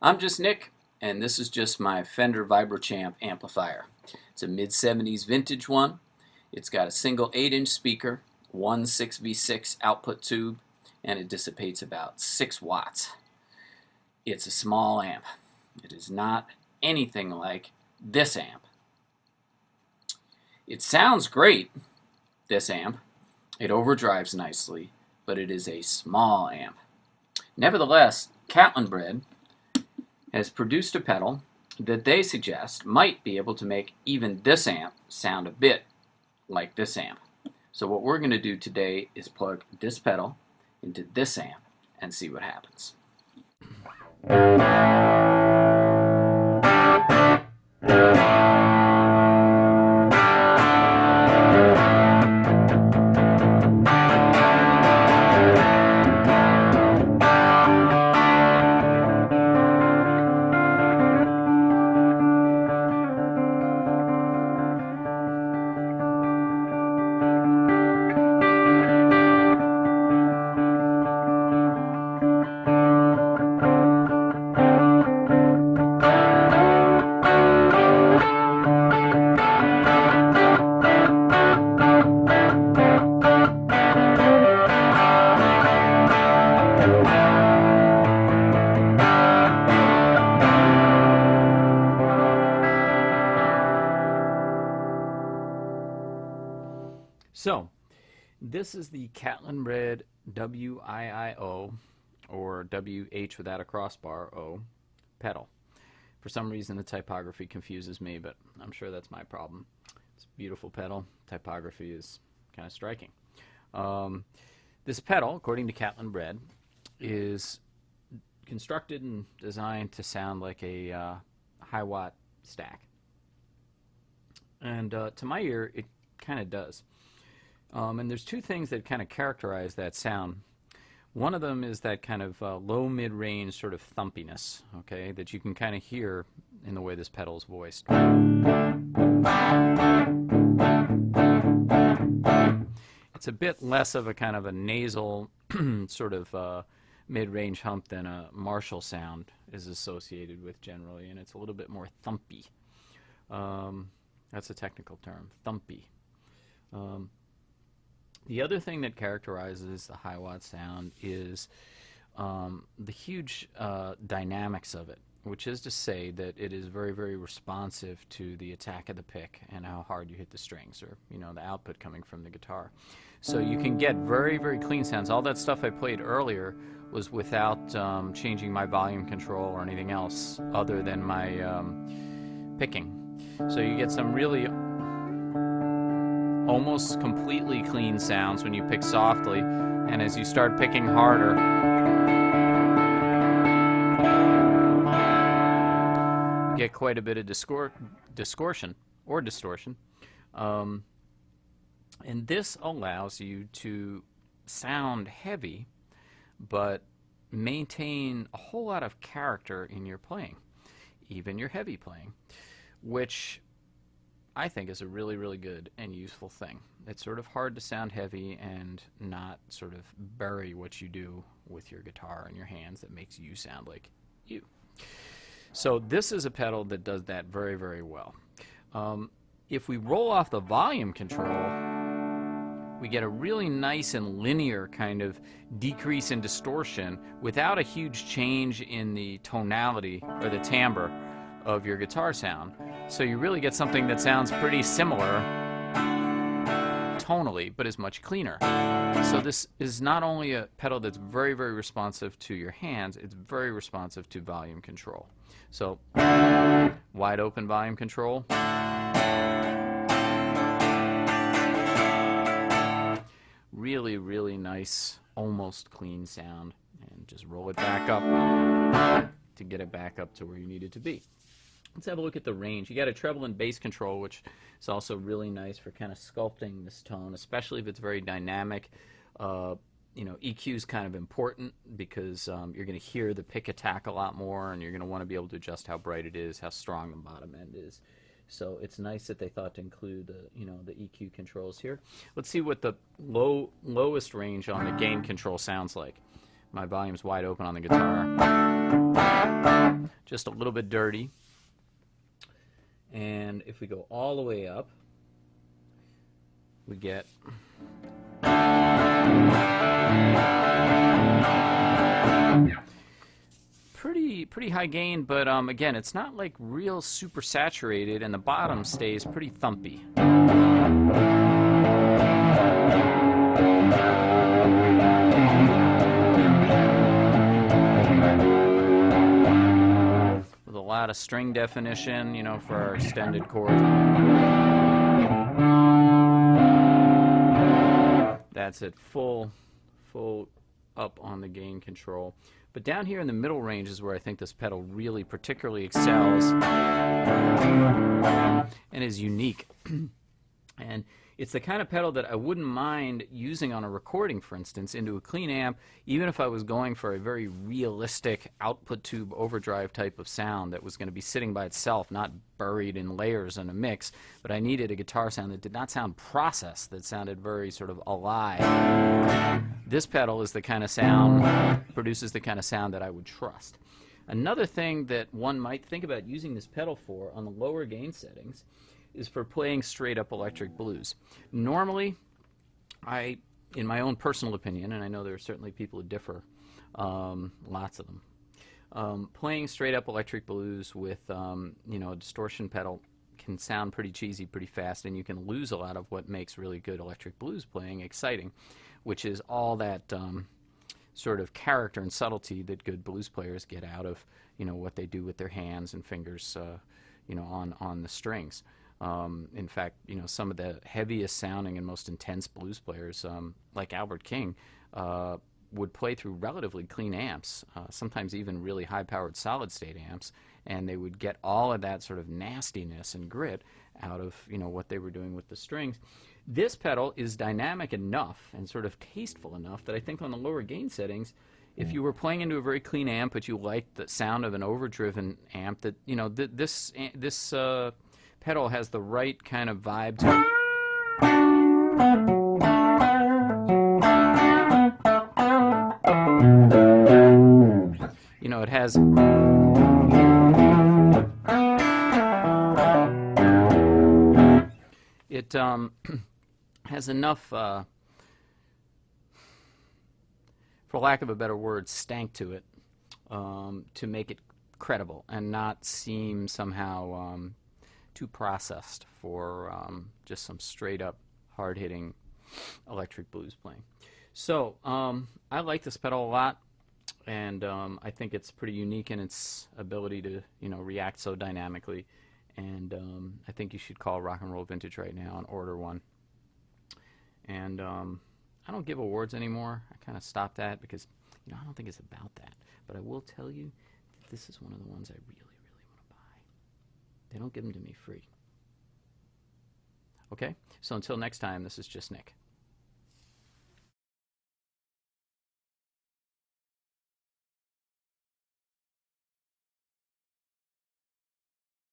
I'm just Nick, and this is just my Fender Vibrochamp amplifier. It's a mid-70s vintage one. It's got a single 8-inch speaker, one 6v6 output tube, and it dissipates about 6 watts. It's a small amp. It is not anything like this amp. It sounds great, this amp. It overdrives nicely, but it is a small amp. Nevertheless, Catalinbread has produced a pedal that they suggest might be able to make even this amp sound a bit like this amp. So what we're going to do today is plug this pedal into this amp and see what happens. So, this is the Catalinbread WIIO, or WH without a crossbar O, pedal. For some reason the typography confuses me, but I'm sure that's my problem. It's a beautiful pedal. Typography is kind of striking. This pedal, according to Catalinbread, is constructed and designed to sound like a high watt stack. And to my ear, it kind of does. And there's two things that kind of characterize that sound. One of them is that kind of low mid-range sort of thumpiness, okay, that you can kind of hear in the way this pedal is voiced. It's a bit less of a kind of a nasal sort of mid-range hump than a Marshall sound is associated with generally, and it's a little bit more thumpy. That's a technical term, thumpy. The other thing that characterizes the high watt sound is the huge dynamics of it, which is to say that it is very, very responsive to the attack of the pick and how hard you hit the strings, or the output coming from the guitar. So you can get very, very clean sounds. All that stuff I played earlier was without changing my volume control or anything else other than my picking. So you get some really almost completely clean sounds when you pick softly, and as you start picking harder, you get quite a bit of distortion. And this allows you to sound heavy but maintain a whole lot of character in your playing, even your heavy playing, which I think is a really, really good and useful thing. It's sort of hard to sound heavy and not sort of bury what you do with your guitar and your hands that makes you sound like you. So this is a pedal that does that very, very well. If we roll off the volume control, we get a really nice and linear kind of decrease in distortion without a huge change in the tonality or the timbre of your guitar sound. So you really get something that sounds pretty similar tonally, but is much cleaner. So this is not only a pedal that's very, very responsive to your hands, it's very responsive to volume control. So wide open volume control. Really, really nice, almost clean sound. And just roll it back up to get it back up to where you need it to be. Let's have a look at the range. You got a treble and bass control, which is also really nice for kind of sculpting this tone, especially if it's very dynamic. EQ is kind of important because you're going to hear the pick attack a lot more, and you're going to want to be able to adjust how bright it is, how strong the bottom end is. So it's nice that they thought to include the EQ controls here. Let's see what the lowest range on the gain control sounds like. My volume's wide open on the guitar. Just a little bit dirty. And if we go all the way up, we get pretty high gain, but again, it's not like real super saturated, and the bottom stays pretty thumpy. With a lot of string definition, you know, for our extended chord. That's it, full up on the gain control. But down here in the middle range is where I think this pedal really particularly excels and is unique. And it's the kind of pedal that I wouldn't mind using on a recording, for instance, into a clean amp, even if I was going for a very realistic output tube overdrive type of sound that was going to be sitting by itself, not buried in layers in a mix, but I needed a guitar sound that did not sound processed, that sounded very sort of alive. This pedal is the kind of sound, produces the kind of sound that I would trust. Another thing that one might think about using this pedal for on the lower gain settings is for playing straight up electric blues. Normally, in my own personal opinion, and I know there are certainly people who differ, lots of them, playing straight up electric blues with you know, a distortion pedal can sound pretty cheesy pretty fast, and you can lose a lot of what makes really good electric blues playing exciting, which is all that sort of character and subtlety that good blues players get out of, you know, what they do with their hands and fingers, you know, on the strings. In fact, you know, some of the heaviest sounding and most intense blues players, like Albert King, would play through relatively clean amps, sometimes even really high-powered solid-state amps, and they would get all of that sort of nastiness and grit out of, you know, what they were doing with the strings. This pedal is dynamic enough and sort of tasteful enough that I think on the lower gain settings, if you were playing into a very clean amp but you liked the sound of an overdriven amp, that, you know, this pedal has the right kind of vibe to it. You know, it has has enough, for lack of a better word, stank to it to make it credible and not seem somehow too processed for just some straight up hard-hitting electric blues playing. So I like this pedal a lot, and I think it's pretty unique in its ability to, you know, react so dynamically, and I think you should call Rock and Roll Vintage right now and order one. And I don't give awards anymore. I kind of stopped that because, you know, I don't think it's about that. But I will tell you that this is one of the ones I really, really want to buy. They don't give them to me free. Okay? So until next time, this is just Nick.